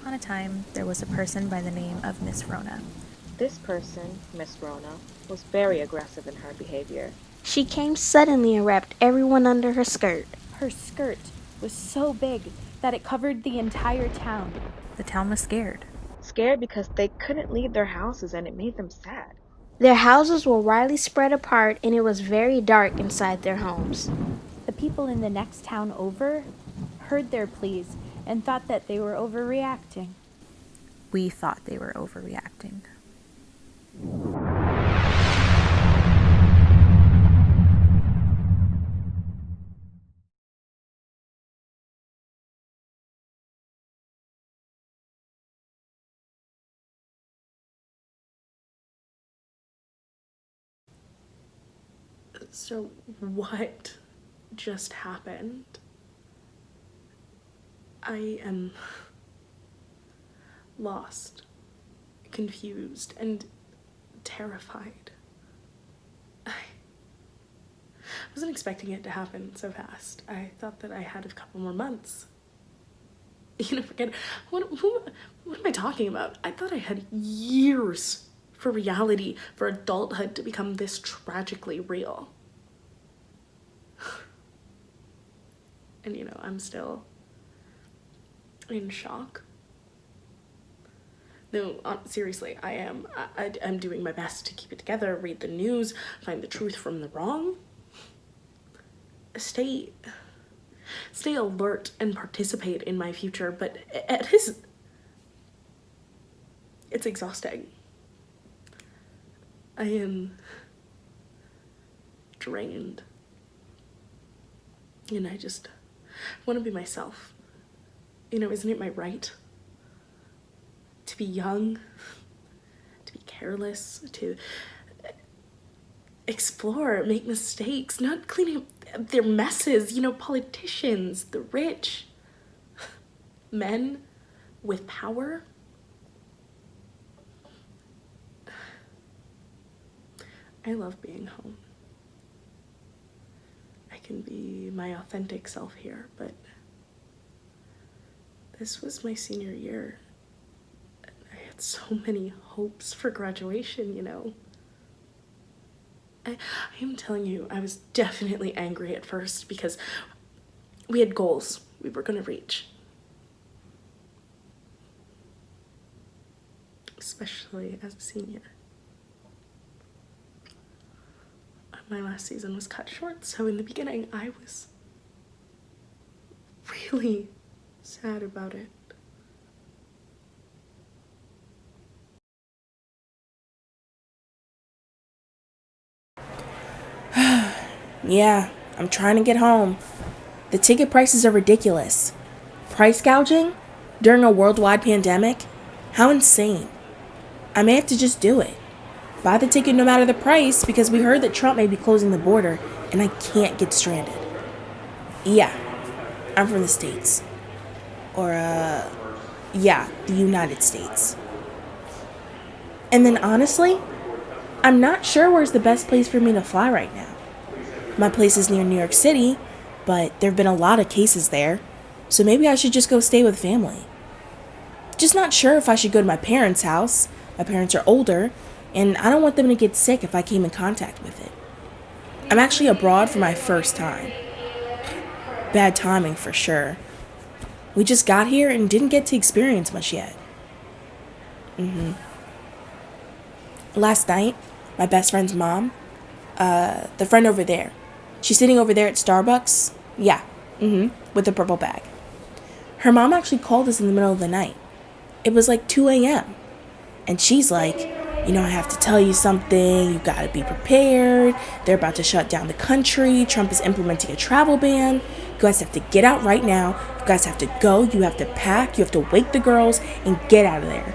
upon a time, there was a person by the name of Miss Rona. This person, Miss Rona, was very aggressive in her behavior. She came suddenly and wrapped everyone under her skirt. Her skirt was so big that it covered the entire town. The town was scared. Scared because they couldn't leave their houses and it made them sad. Their houses were widely spread apart and it was very dark inside their homes. The people in the next town over heard their pleas and thought that they were overreacting. We thought they were overreacting. So what just happened? I am lost, confused, and terrified. I wasn't expecting it to happen so fast. I thought that I had a couple more months. Forget, what am I talking about? I thought I had years for reality, for adulthood to become this tragically real. And I'm still in shock. No, seriously, I am. I'm doing my best to keep it together, read the news, find the truth from the wrong. Stay alert and participate in my future, but it's exhausting. I am drained. And I just want to be myself. Isn't it my right to be young, to be careless, to explore, make mistakes, not clean up their messes, politicians, the rich, men with power. I love being home. I can be my authentic self here, but this was my senior year. I had so many hopes for graduation, I am telling you, I was definitely angry at first because we had goals we were going to reach. Especially as a senior. My last season was cut short, so in the beginning I was really sad about it. Yeah, I'm trying to get home. The ticket prices are ridiculous. Price gouging? During a worldwide pandemic? How insane. I may have to just do it. Buy the ticket no matter the price because we heard that Trump may be closing the border and I can't get stranded. Yeah, I'm from the States. Or, yeah, the United States. And then honestly, I'm not sure where's the best place for me to fly right now. My place is near New York City, but there have been a lot of cases there, so maybe I should just go stay with family. Just not sure if I should go to my parents' house. My parents are older, and I don't want them to get sick if I came in contact with it. I'm actually abroad for my first time. Bad timing for sure. We just got here and didn't get to experience much yet. Last night, my best friend's mom, the friend over there, she's sitting over there at Starbucks. Yeah, with the purple bag. Her mom actually called us in the middle of the night. It was like 2 a.m. And she's like, I have to tell you something. You gotta be prepared. They're about to shut down the country. Trump is implementing a travel ban. You guys have to get out right now. You guys have to go. You have to pack. You have to wake the girls and get out of there.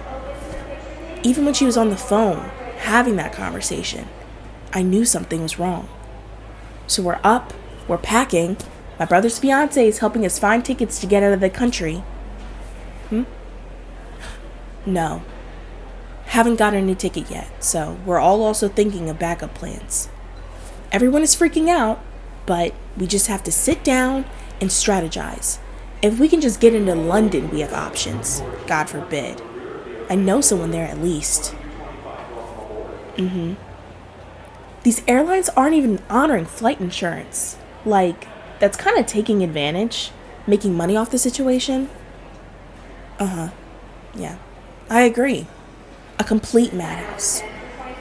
Even when she was on the phone having that conversation, I knew something was wrong. So we're up. We're packing. My brother's fiance is helping us find tickets to get out of the country. No. Haven't got any ticket yet, so we're all also thinking of backup plans. Everyone is freaking out, but we just have to sit down and strategize. If we can just get into London, we have options. God forbid. I know someone there at least. These airlines aren't even honoring flight insurance. Like, that's kind of taking advantage, making money off the situation. Yeah, I agree. A complete madhouse.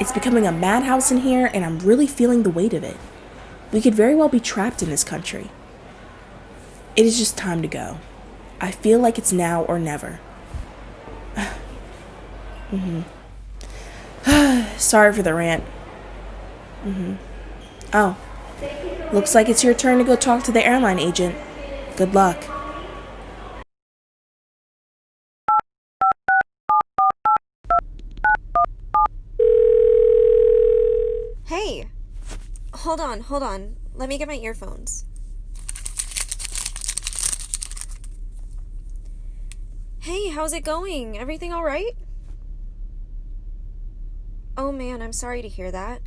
It's becoming a madhouse in here, and I'm really feeling the weight of it. We could very well be trapped in this country. It is just time to go. I feel like it's now or never. Sorry for the rant. Oh, looks like it's your turn to go talk to the airline agent. Good luck. Hey! Hold on. Let me get my earphones. Hey, how's it going? Everything alright? Oh man, I'm sorry to hear that.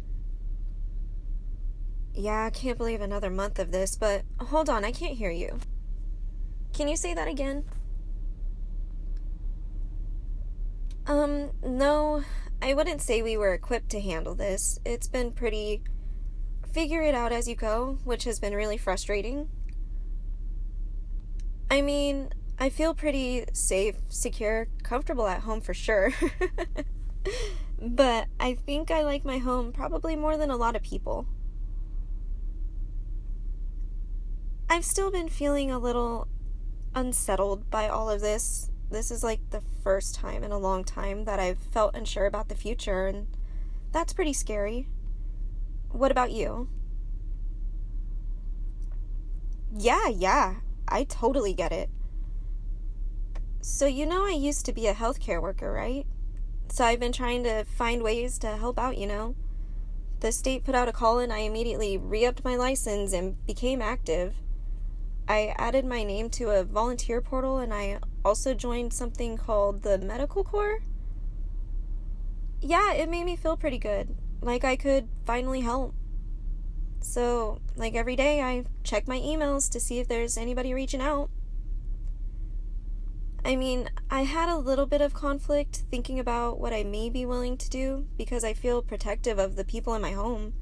Yeah, I can't believe another month of this, but hold on, I can't hear you. Can you say that again? No, I wouldn't say we were equipped to handle this. It's been pretty figure it out as you go, which has been really frustrating. I mean, I feel pretty safe, secure, comfortable at home for sure. But I think I like my home probably more than a lot of people. I've still been feeling a little unsettled by all of this. This is like the first time in a long time that I've felt unsure about the future, and that's pretty scary. What about you? Yeah, I totally get it. So you know I used to be a healthcare worker, right? So I've been trying to find ways to help out, you know? The state put out a call and I immediately re-upped my license and became active. I added my name to a volunteer portal and I also joined something called the Medical Corps. Yeah, it made me feel pretty good. Like I could finally help. So, like every day I check my emails to see if there's anybody reaching out. I mean, I had a little bit of conflict thinking about what I may be willing to do because I feel protective of the people in my home.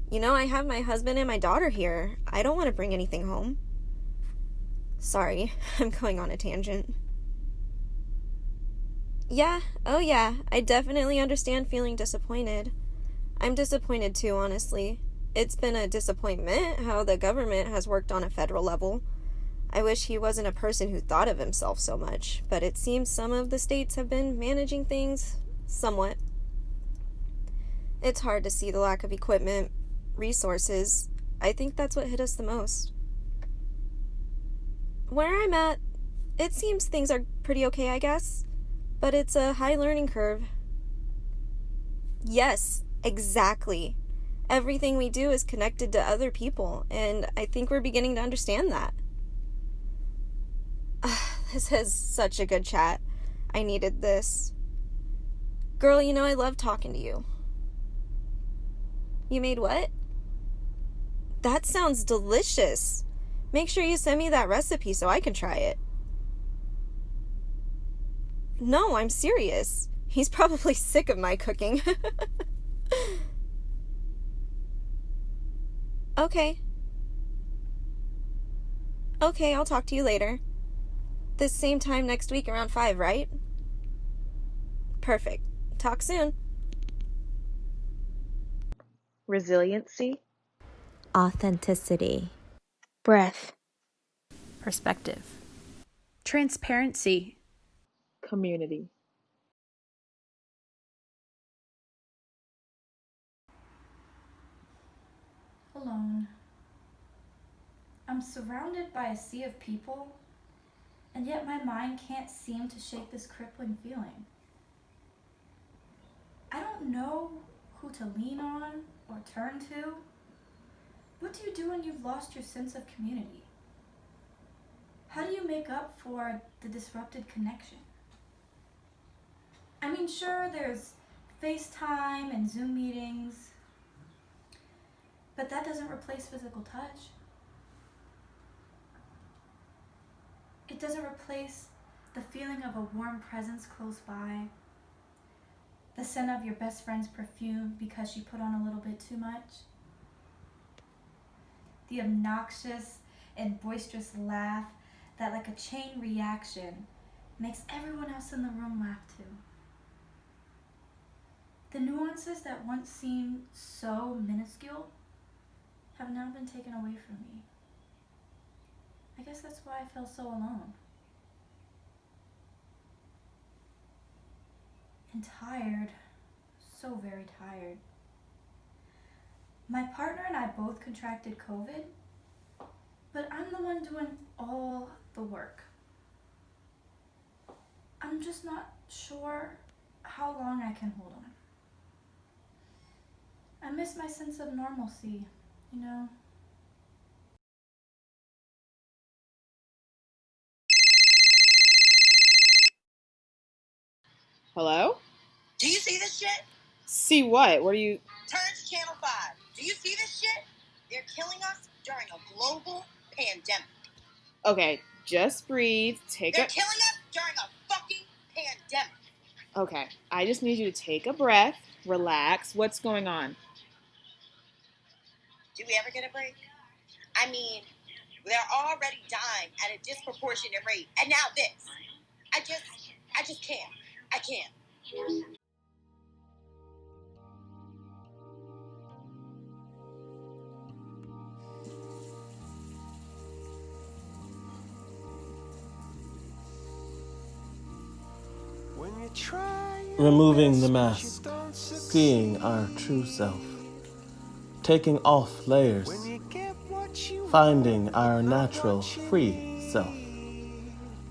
You know, I have my husband and my daughter here. I don't want to bring anything home. Sorry, I'm going on a tangent. Yeah, oh yeah, I definitely understand feeling disappointed. I'm disappointed too, honestly. It's been a disappointment how the government has worked on a federal level. I wish he wasn't a person who thought of himself so much, but it seems some of the states have been managing things somewhat. It's hard to see the lack of equipment, resources. I think that's what hit us the most. Where I'm at, it seems things are pretty okay, I guess, but it's a high learning curve. Yes, exactly. Everything we do is connected to other people, and I think we're beginning to understand that. This is such a good chat. I needed this. Girl, you know I love talking to you. You made what? That sounds delicious. Make sure you send me that recipe so I can try it. No, I'm serious. He's probably sick of my cooking. Okay. Okay, I'll talk to you later. This same time next week around 5, right? Perfect. Talk soon. Resiliency. Authenticity. Breath. Perspective. Transparency. Community. Alone. I'm surrounded by a sea of people, and yet my mind can't seem to shake this crippling feeling. I don't know who to lean on or turn to. What do you do when you've lost your sense of community? How do you make up for the disrupted connection? I mean, sure, there's FaceTime and Zoom meetings, but that doesn't replace physical touch. It doesn't replace the feeling of a warm presence close by, the scent of your best friend's perfume because she put on a little bit too much, the obnoxious and boisterous laugh that, like a chain reaction, makes everyone else in the room laugh too. The nuances that once seemed so minuscule have now been taken away from me. I guess that's why I feel so alone. And tired, so very tired. My partner and I both contracted COVID, but I'm the one doing all the work. I'm just not sure how long I can hold on. I miss my sense of normalcy, you know? Hello? Do you see this shit? See what? What are you... Turn to Channel 5. Do you see this shit? They're killing us during a global pandemic. Okay, just breathe. They're killing us during a fucking pandemic. Okay, I just need you to take a breath, relax. What's going on? Do we ever get a break? I mean, they're already dying at a disproportionate rate. And now this. I just can't. I can't. Removing the mask, seeing our true self, taking off layers, finding our natural, free self.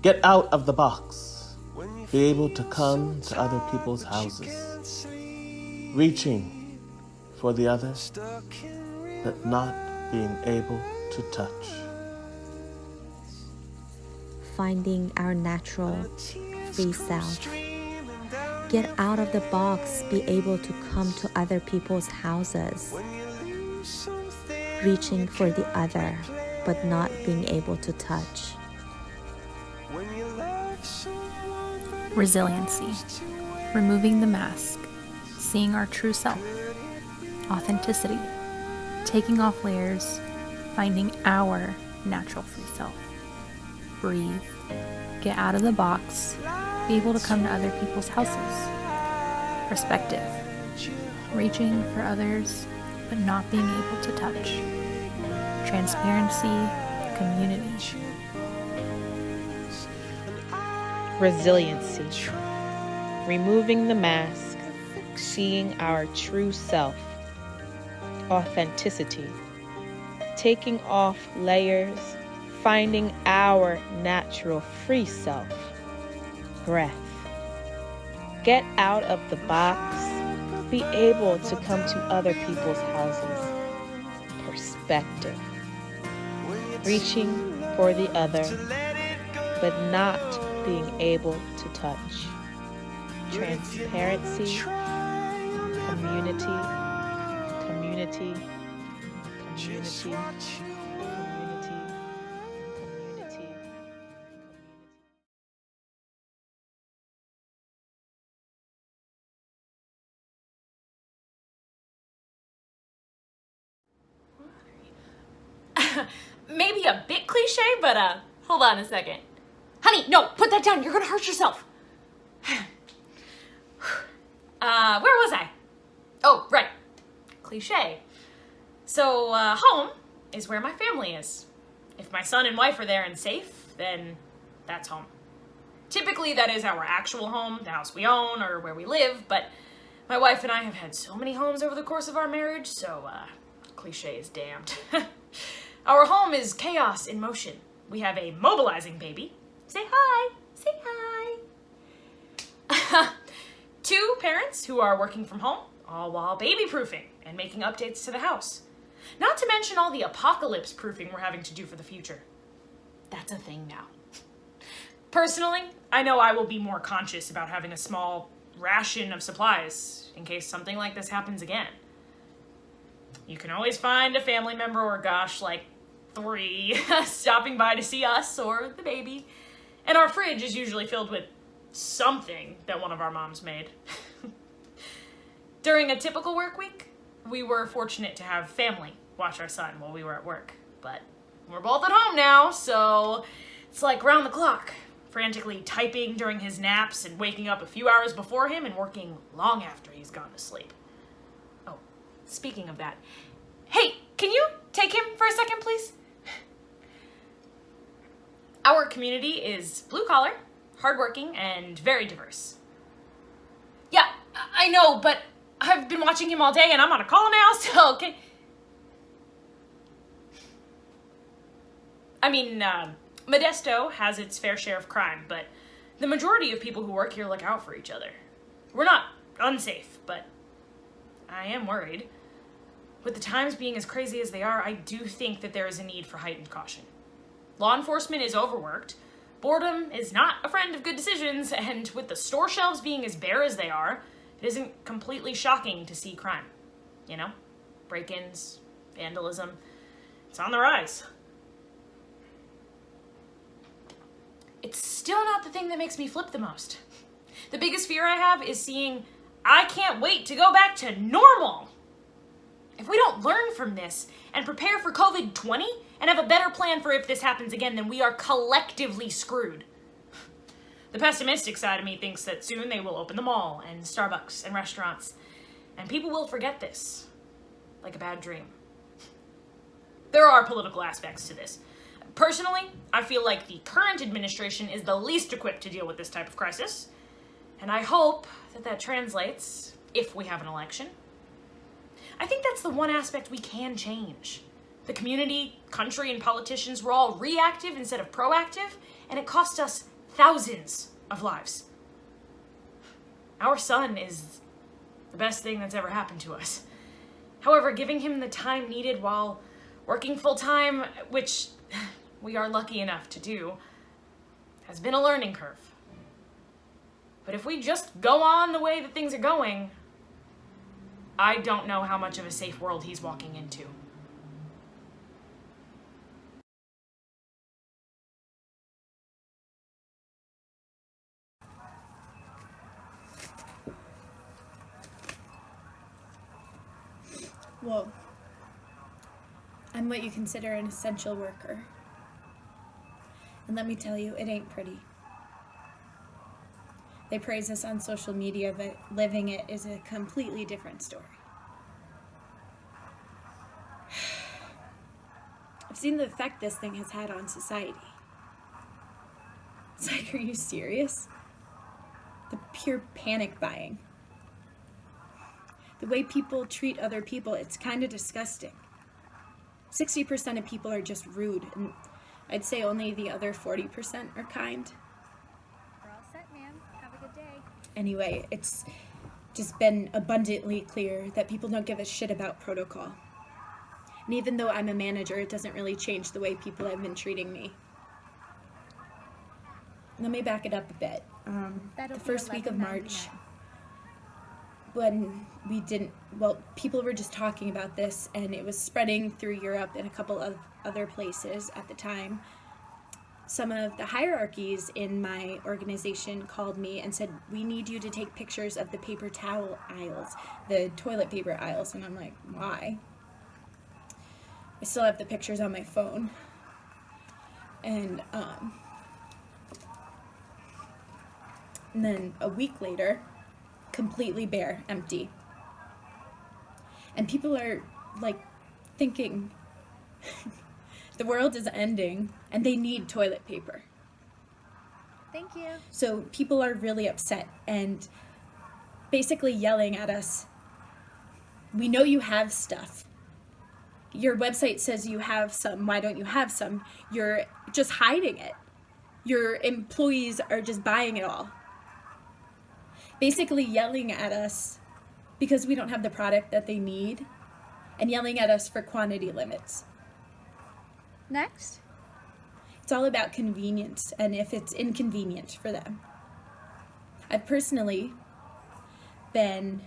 Get out of the box, be able to come to other people's houses, reaching for the other, but not being able to touch. Finding our natural, free self. Get out of the box, be able to come to other people's houses. Reaching for the other, but not being able to touch. Resiliency. Removing the mask. Seeing our true self. Authenticity. Taking off layers. Finding our natural free self. Breathe. Get out of the box. Be able to come to other people's houses. Perspective. Reaching for others, but not being able to touch. Transparency. Community. Resiliency. Removing the mask. Seeing our true self. Authenticity. Taking off layers. Finding our natural free self. Breath. Get out of the box. Be able to come to other people's houses. Perspective. Reaching for the other, but not being able to touch. Transparency. Community. Community. Community. Maybe a bit cliche, but hold on a second. Honey, no, put that down. You're gonna hurt yourself. Where was I? Oh, right. Cliche. So, home is where my family is. If my son and wife are there and safe, then that's home. Typically, that is our actual home, the house we own or where we live, but my wife and I have had so many homes over the course of our marriage, so, cliche is damned. Our home is chaos in motion. We have a mobilizing baby. Say hi. Say hi. 2 parents who are working from home, all while baby-proofing and making updates to the house. Not to mention all the apocalypse proofing we're having to do for the future. That's a thing now. Personally, I know I will be more conscious about having a small ration of supplies in case something like this happens again. You can always find a family member or gosh, like 3 stopping by to see us or the baby. And our fridge is usually filled with something that one of our moms made. During a typical work week, we were fortunate to have family watch our son while we were at work. But we're both at home now, so it's like round the clock, frantically typing during his naps and waking up a few hours before him and working long after he's gone to sleep. Oh, speaking of that, hey, can you take him for a second, please? Our community is blue-collar, hardworking, and very diverse. Yeah, I know, but I've been watching him all day and I'm on a call now, so okay. I mean, Modesto has its fair share of crime, but the majority of people who work here look out for each other. We're not unsafe, but I am worried. With the times being as crazy as they are, I do think that there is a need for heightened caution. Law enforcement is overworked, boredom is not a friend of good decisions, and with the store shelves being as bare as they are, it isn't completely shocking to see crime. You know? Break-ins, vandalism. It's on the rise. It's still not the thing that makes me flip the most. The biggest fear I have is seeing, I can't wait to go back to normal. If we don't learn from this and prepare for COVID-20 and have a better plan for if this happens again, then we are collectively screwed. The pessimistic side of me thinks that soon they will open the mall and Starbucks and restaurants, and people will forget this, like a bad dream. There are political aspects to this. Personally, I feel like the current administration is the least equipped to deal with this type of crisis, and I hope that that translates if we have an election. I think that's the one aspect we can change. The community, country, and politicians were all reactive instead of proactive, and it cost us thousands of lives. Our son is the best thing that's ever happened to us. However, giving him the time needed while working full-time, which we are lucky enough to do, has been a learning curve. But if we just go on the way that things are going, I don't know how much of a safe world he's walking into. Well, I'm what you consider an essential worker. And let me tell you, it ain't pretty. They praise us on social media, but living it is a completely different story. I've seen the effect this thing has had on society. It's like, are you serious? The pure panic buying. The way people treat other people, it's kind of disgusting. 60% of people are just rude, and I'd say only the other 40% are kind. We're all set, ma'am. Have a good day. Anyway, it's just been abundantly clear that people don't give a shit about protocol. And even though I'm a manager, it doesn't really change the way people have been treating me. Let me back it up a bit. The first week of March, when people were just talking about this, and it was spreading through Europe and a couple of other places at the time. Some of the hierarchies in my organization called me and said, we need you to take pictures of the paper towel aisles, the toilet paper aisles, and I'm like, why? I still have the pictures on my phone. And then a week later, completely bare, empty. And people are like thinking the world is ending and they need toilet paper. Thank you. So people are really upset and basically yelling at us. We know you have stuff. Your website says you have some. Why don't you have some? You're just hiding it. Your employees are just buying it all. Basically yelling at us because we don't have the product that they need, and yelling at us for quantity limits. Next. It's all about convenience and if it's inconvenient for them. I've personally been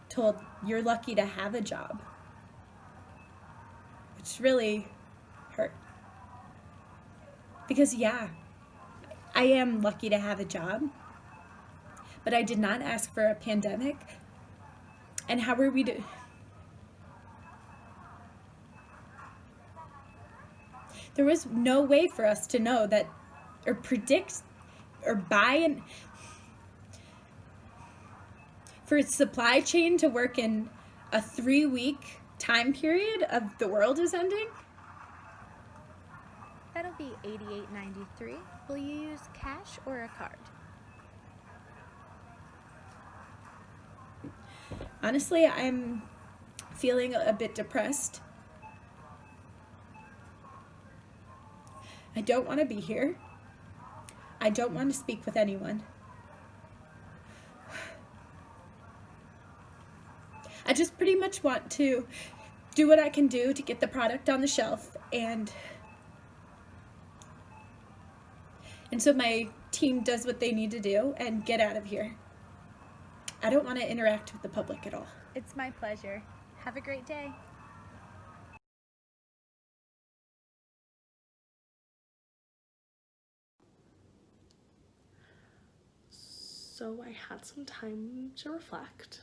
told you're lucky to have a job, which really hurt. Because yeah, I am lucky to have a job, but I did not ask for a pandemic. And how were we to... There was no way for us to know that, or predict, or buy, and for its supply chain to work in a 3-week time period of the world is ending. That'll be $88.93. Will you use cash or a card? Honestly, I'm feeling a bit depressed. I don't want to be here. I don't want to speak with anyone. I just pretty much want to do what I can do to get the product on the shelf, and so my team does what they need to do and get out of here. I don't want to interact with the public at all. It's my pleasure. Have a great day. So I had some time to reflect.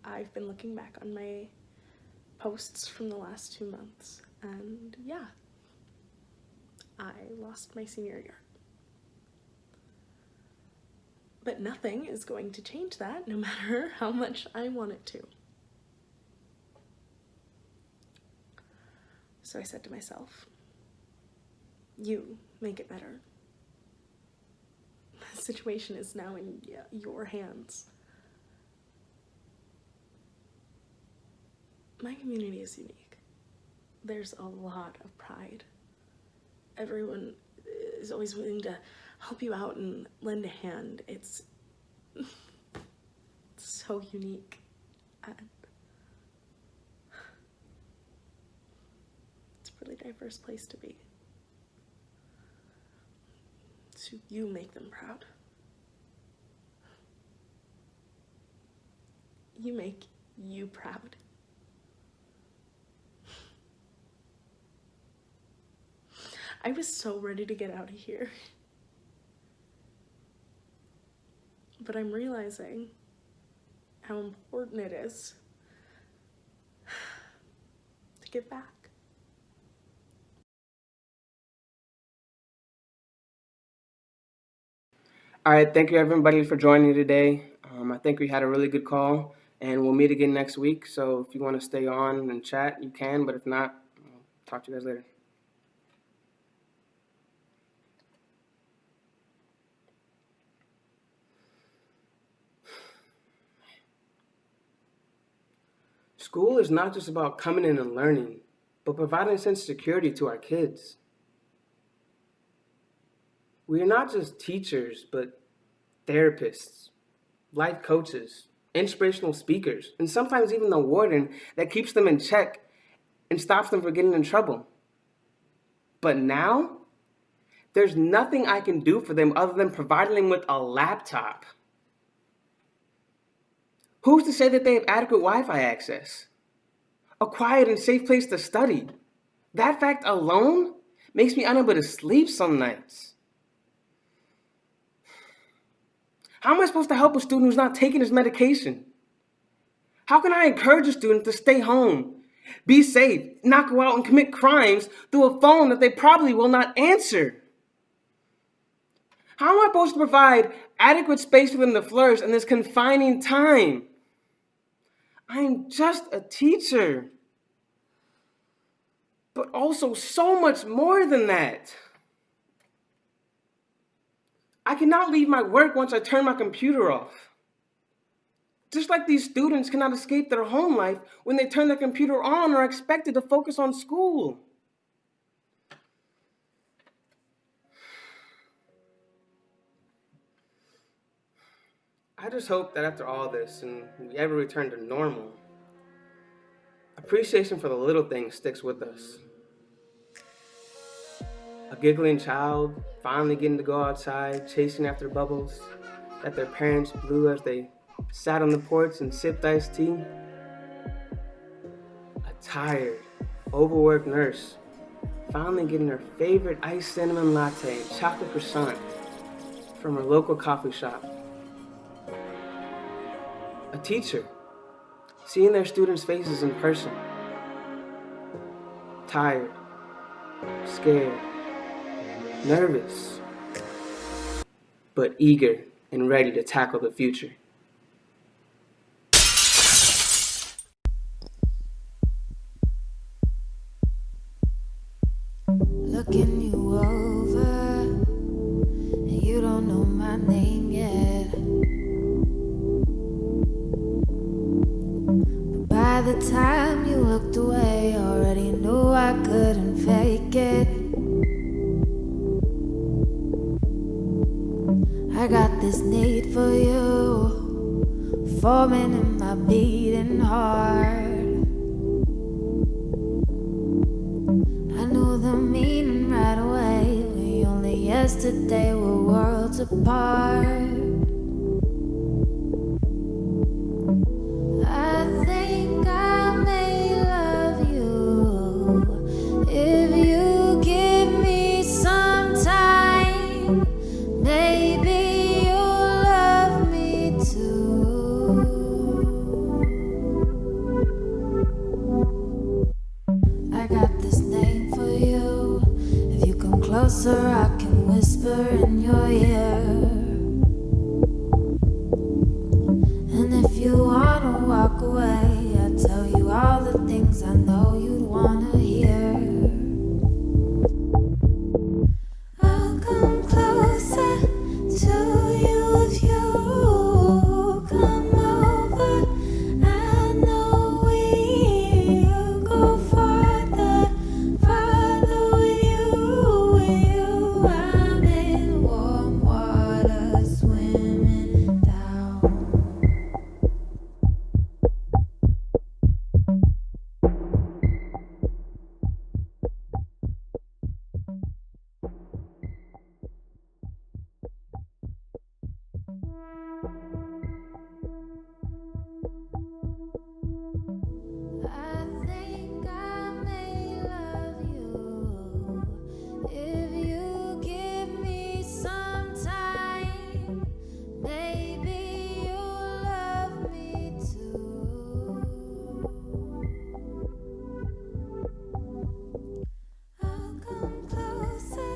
I've been looking back on my posts from the last 2 months, and yeah, I lost my senior year. But nothing is going to change that, no matter how much I want it to. So I said to myself, you make it better. The situation is now in your hands. My community is unique. There's a lot of pride. Everyone is always willing to help you out and lend a hand. It's so unique, and it's a really diverse place to be. So you make them proud. You make you proud. I was so ready to get out of here. But I'm realizing how important it is to give back. All right, thank you everybody for joining today. I think we had a really good call, and we'll meet again next week. So if you want to stay on and chat, you can, but if not, I'll talk to you guys later. School is not just about coming in and learning, but providing a sense of security to our kids. We are not just teachers, but therapists, life coaches, inspirational speakers, and sometimes even the warden that keeps them in check and stops them from getting in trouble. But now, there's nothing I can do for them other than providing them with a laptop. Who's to say that they have adequate Wi-Fi access? A quiet and safe place to study? That fact alone makes me unable to sleep some nights. How am I supposed to help a student who's not taking his medication? How can I encourage a student to stay home, be safe, not go out and commit crimes through a phone that they probably will not answer? How am I supposed to provide adequate space for them to flourish in this confining time? I'm just a teacher, but also so much more than that. I cannot leave my work once I turn my computer off. Just like these students cannot escape their home life when they turn their computer on or are expected to focus on school. I just hope that after all this, and we ever return to normal, appreciation for the little things sticks with us. A giggling child finally getting to go outside, chasing after bubbles that their parents blew as they sat on the porch and sipped iced tea. A tired, overworked nurse finally getting her favorite iced cinnamon latte and chocolate croissant from her local coffee shop. A teacher, seeing their students' faces in person. Tired, scared, nervous, but eager and ready to tackle the future. Looking you over, and you don't know my name yet. But by the time you looked away, already knew I couldn't fake it. I got this need for you, forming in my beating heart. I knew the meaning right away. We only yesterday were worlds apart. I think I may love you if you give me some time. Maybe you'll love me too. I got this name for you. If you come closer, I can whisper in your ear. And if you wanna walk away, I'll tell you all the things I know you'd wanna hear. I'll come closer to you if you come over. I know we'll go farther, farther with you. I'm in warm water, swimming down. I think I may love you if you give me some time. Maybe you'll love me too. I'll come closer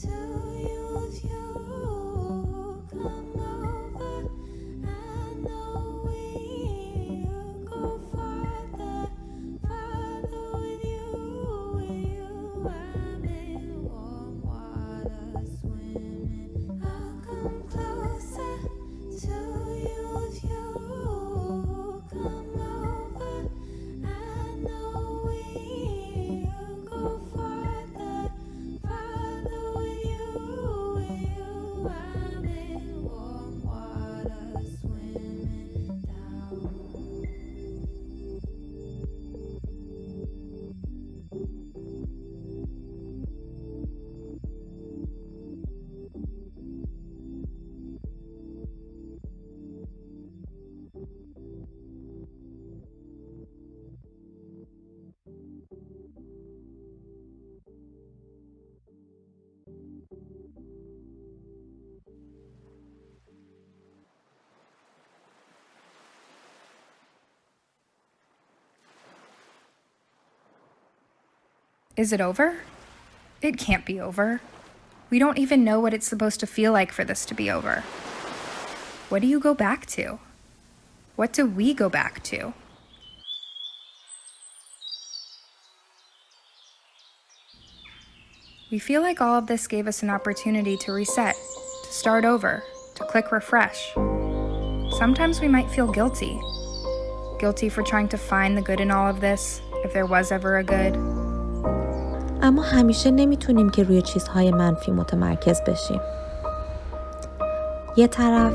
to you if you come over. I know we'll go farther, farther with you. I'm in warm water, swimming. I'll come closer to you if you come over. I know we'll go farther, farther with you. I'm in warm water, swimming down. Is it over? It can't be over. We don't even know what it's supposed to feel like for this to be over. What do you go back to? What do we go back to? We feel like all of this gave us an opportunity to reset, to start over, to click refresh. Sometimes we might feel guilty. Guilty for trying to find the good in all of this, if there was ever a good. اما همیشه نمیتونیم که روی چیزهای منفی متمرکز بشیم. یه طرف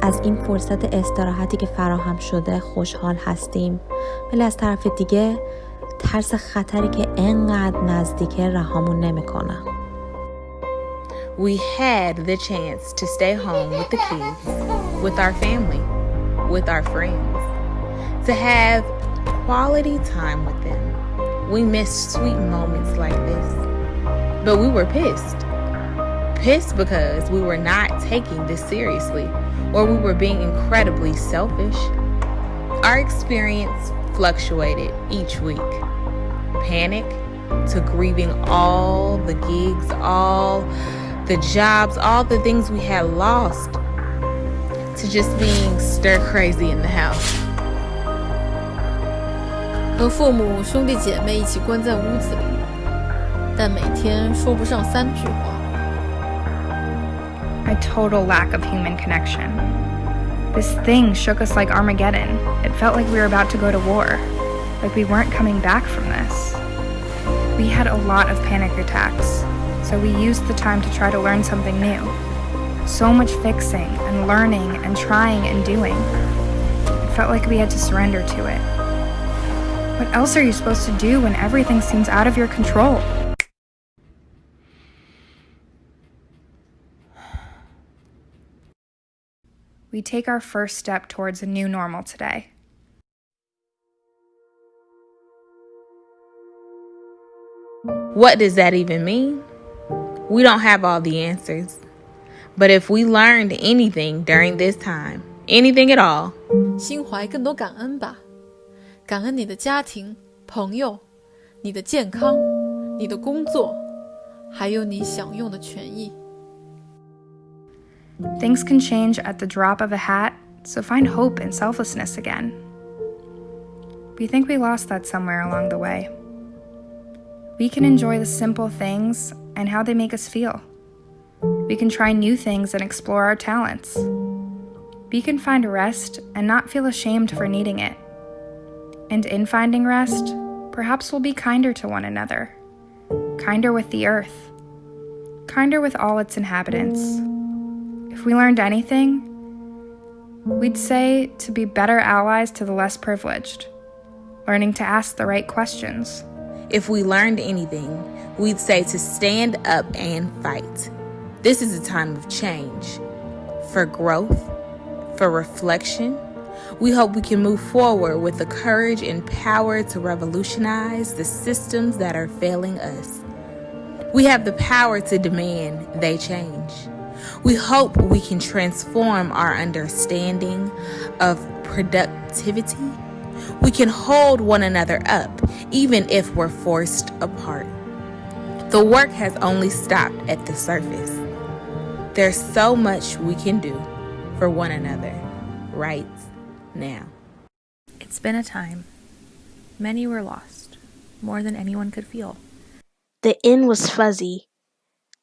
از این فرصت استراحتی که فراهم شده خوشحال هستیم، ولی از طرف دیگه ترس خطری که انقدر نزدیکه رهامون نمیکنه. We had the chance to stay home with the kids, with our family, with our friends, to have quality time with them, We missed sweet moments like this. But we were pissed. Pissed because we were not taking this seriously, or we were being incredibly selfish. Our experience fluctuated each week. Panic to grieving all the gigs, all the jobs, all the things we had lost, to just being stir crazy in the house. 和父母兄弟姐妹一起关在屋子里，但每天说不上3句话。A total lack of human connection. This thing shook us like Armageddon. It felt like we were about to go to war, like we weren't coming back from this. We had a lot of panic attacks, so we used the time to try to learn something new. So much fixing and learning and trying and doing. It felt like we had to surrender to it. What else are you supposed to do when everything seems out of your control? We take our first step towards a new normal today. What does that even mean? We don't have all the answers. But if we learned anything during this time, anything at all, 心怀更多感恩吧，感恩你的家庭、朋友、你的健康、你的工作，还有你享用的权益。Things can change at the drop of a hat, so find hope and selflessness again. We think we lost that somewhere along the way. We can enjoy the simple things and how they make us feel. We can try new things and explore our talents. We can find rest and not feel ashamed for needing it. And in finding rest, perhaps we'll be kinder to one another, kinder with the earth, kinder with all its inhabitants. If we learned anything, we'd say to be better allies to the less privileged, learning to ask the right questions. If we learned anything, we'd say to stand up and fight. This is a time of change, for growth, for reflection. We hope we can move forward with the courage and power to revolutionize the systems that are failing us. We have the power to demand they change. We hope we can transform our understanding of productivity. We can hold one another up, even if we're forced apart. The work has only stopped at the surface. There's so much we can do for one another right now. It's been a time. Many were lost, more than anyone could feel. The end was fuzzy.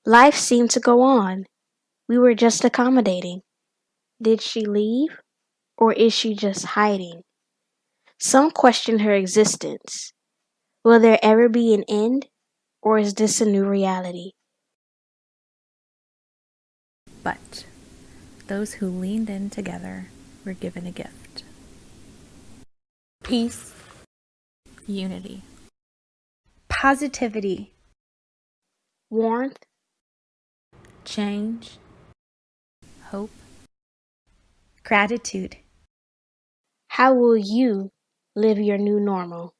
Life seemed to go on. We were just accommodating. Did she leave? Or is she just hiding? Some question her existence. Will there ever be an end? Or is this a new reality? But those who leaned in together were given a gift. Peace. Unity. Positivity. Warmth. Change. Hope. Gratitude. How will you live your new normal?